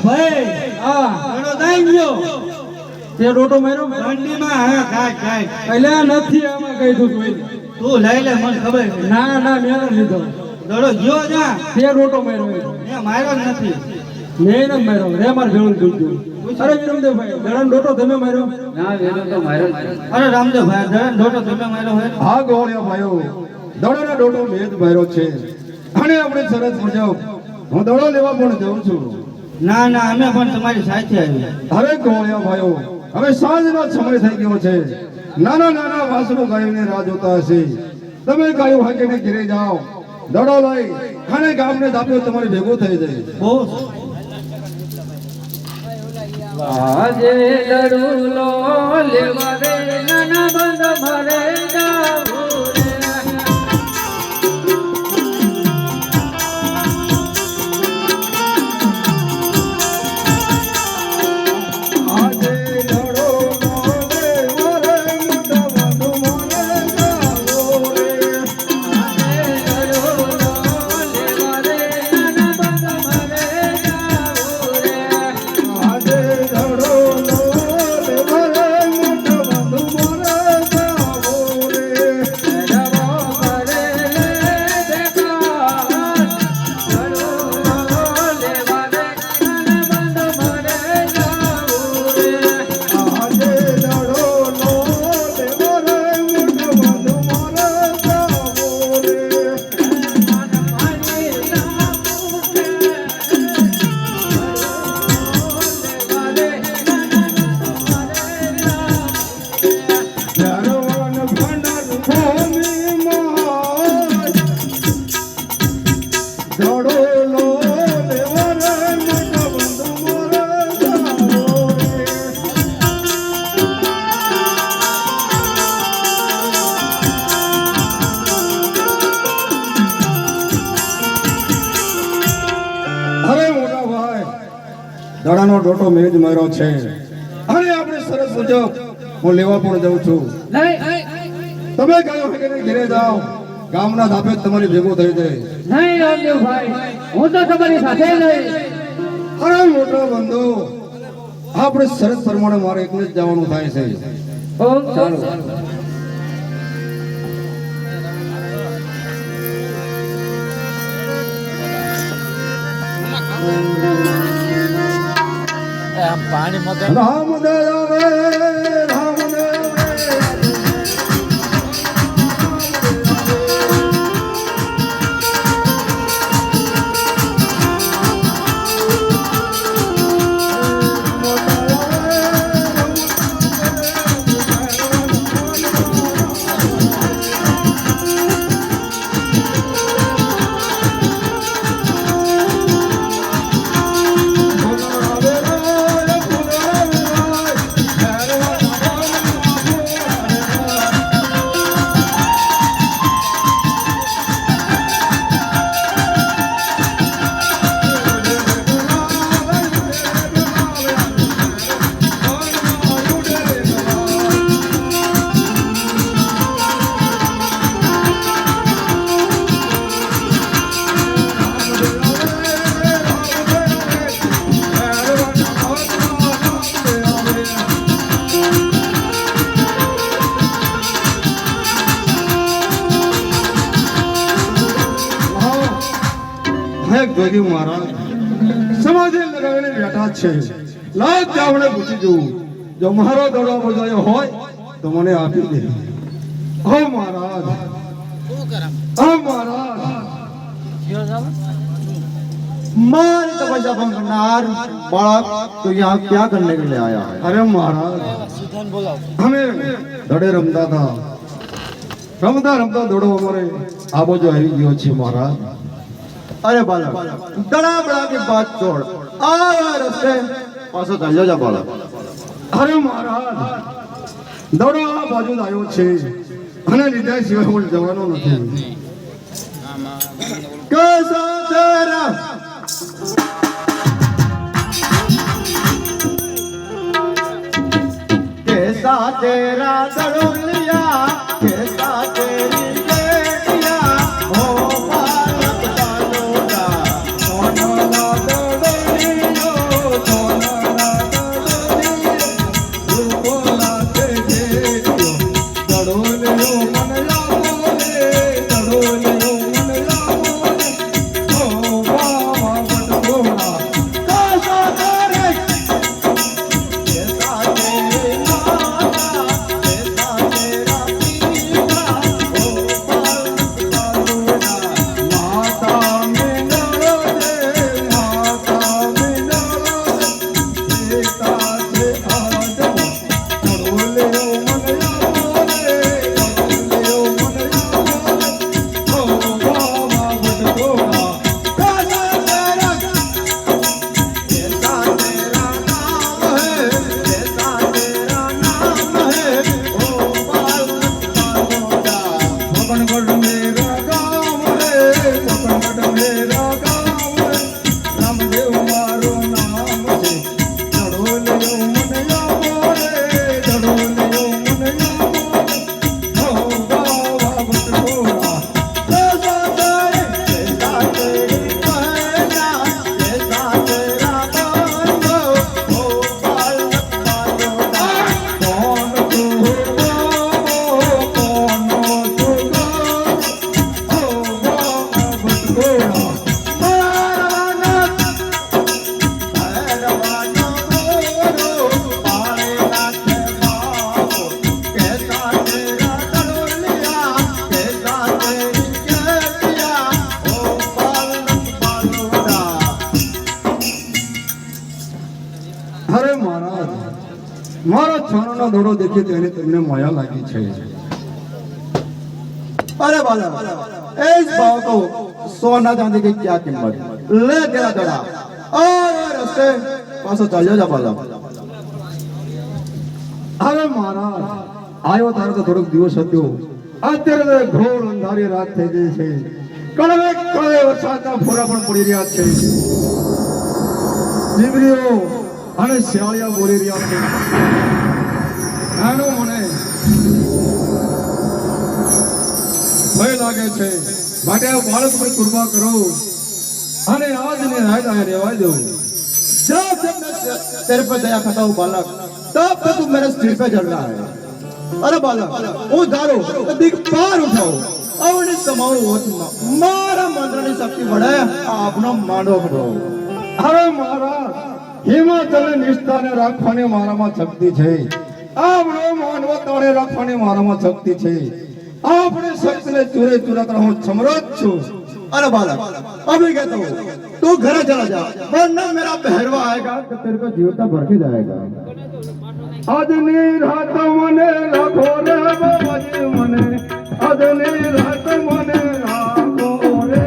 ભાઈ હા એનો દાઈ ગયો તે ડોટો માર્યો મંડીમાં હા ખાય એટલે નથી આમાં કહી દઉં છું તું લઈ લે મને ખબર છે. ના ના મેં નથી લીધો દડો ગયો જા તે ડોટો માર્યો એ માર્યો જ નથી મેં નથી માર્યો રે માર ભેળું જોજો અરે વિરમદેવભાઈ દડાનો ડોટો તમે માર્યો ના વેલો તો માર્યો અરે રામદેવભાઈ દડો ડોટો તમે માર્યો હોય હા ગોળિયા ભાઈઓ દડોના ડોટો મેં જ ભર્યો છે અને આપણે સરસ મુજબ હું દડો લેવા પણ જાઉં છું. ના ના અમે પણ તમારી સાથે આવી હવે ગોળિયા ભાઈઓ હવે સાંજનો સમય થઈ ગયો છે. નાના નાના વાસણો ગાયોને રાહ જોતા હશે. તમે ગાયો હાકીને ઘરે જાઓ દડો લઈ અને ગામને દાપ્યો તમારે ભેગો થઈ જાય. બહુ આજે લડુલો લેવા રે નાના બંધ ભરે જાવું રે આજે દડો મોરે મોરે મોટા બંધુ મોરે જાઓ રે. આજે લડુલો લેવા રે નાના બંધ ભરે જાવું રે આજે દડો મોરે મોરે દડાનો ડોટો મેં જ માર્યો છે અને આપણે સરસ મુજબ હું લેવા પણ જાઉં છું. તમે કયો હે ઘરે જાઓ ગામના ધાપે તમારી ભેગો થઈ જાય. નહીં રામદેવભાઈ હું તો તમારી સાથે નહીં અરે મોટા બંધુ આપણે સરસ પ્રમાણે મારે એકને જ જવાનું થાય છે. ચાલો રામદેવ રે રામદેવ રે જોગી મહારાજ સમાજે લગાવીને બેઠા છે. લાજ જાવડે પૂછી જોઉં જો મારો દડો બજાયો હોય તો મને આપી દે. ઓ મહારાજ ઓ મહારાજ मार तपस्या भंग करनार बालक तो यहाँ क्या करने के लिए आया है? अरे महाराज हमें दड़े रमता था रमता रमता दड़ो हमारे आबो जो आई गयो छे महाराज. अरे बालक डरा बड़ा की बात छोड़ आ रस्ते पासो चल जा बालक. अरे महाराज દડો આ બાજુ જ આવ્યો છે અને લીધા સિવાય હું જવાનો નથી. कैसा तेरा कैसा तेरा दड़ुलिया कैसा तेरी बेटिया हो बालक दादोदा सोनो दड़ुलियो સોનાનો દોડો દેખી તેને તમને માયા લાગી છે अरे बालक इस भाव को सोना चांदी की क्या कीमत ले तेरा दड़ा और रास्ते पासो चल जा बालक હવે મહારાજ આવ્યો તારો તો થોડોક દિવસ હતો અત્યારે તો ઘોર અંધારી રાત થઈ ગઈ છે કળવે કળવે વરસાદના ફોરા પણ પડી રહ્યા છે દીવરીઓ અને શિયાળિયા બોલી રહ્યા છે આનો મને ભય લાગે છે માટે આ બાળક પર કૃપા કરો અને આજની રાત આ રહેવા દો जब जब मैं तेरे पर दया करता हूँ बालक तब तक तू मेरे सिर पे चढ़ रहा है अरे बालक वो दारो दिख पार उठाओ और इस समाओ मारा मंत्र शक्ति बढ़े आपनो मानो करो હવે મહારાજ હિમાચલ નિષ્ઠાને રાખવાની મારામાં શક્તિ છે આપણો માનવતાને રાખવાની મારામાં શક્તિ છે આપણે શક્તિને ચૂરે ચૂરા કરવા હું સમર્થ છું अरे बालक अभी कहता हूँ तू घर चला जा वरना मेरा पहरवा आएगा तो तेरे को जीवता भर के जाएगा આજની રાત મને રાખો રે બાબાજી મને આજની રાત મને રાખો રે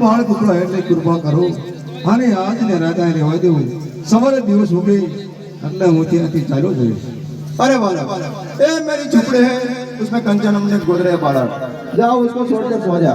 બાળક ઉપર એટલે કૃપા કરો અને આજ ને રાજા રહેવા દેવું સવારે દિવસ ઉગે એટલે હું ત્યાંથી ચાલ્યો જઈશ अरे बालक ये मेरी झुपड़ी है उसमें कंचन हमने गुजरे बालक जाओ उसको छोड़ के सो जा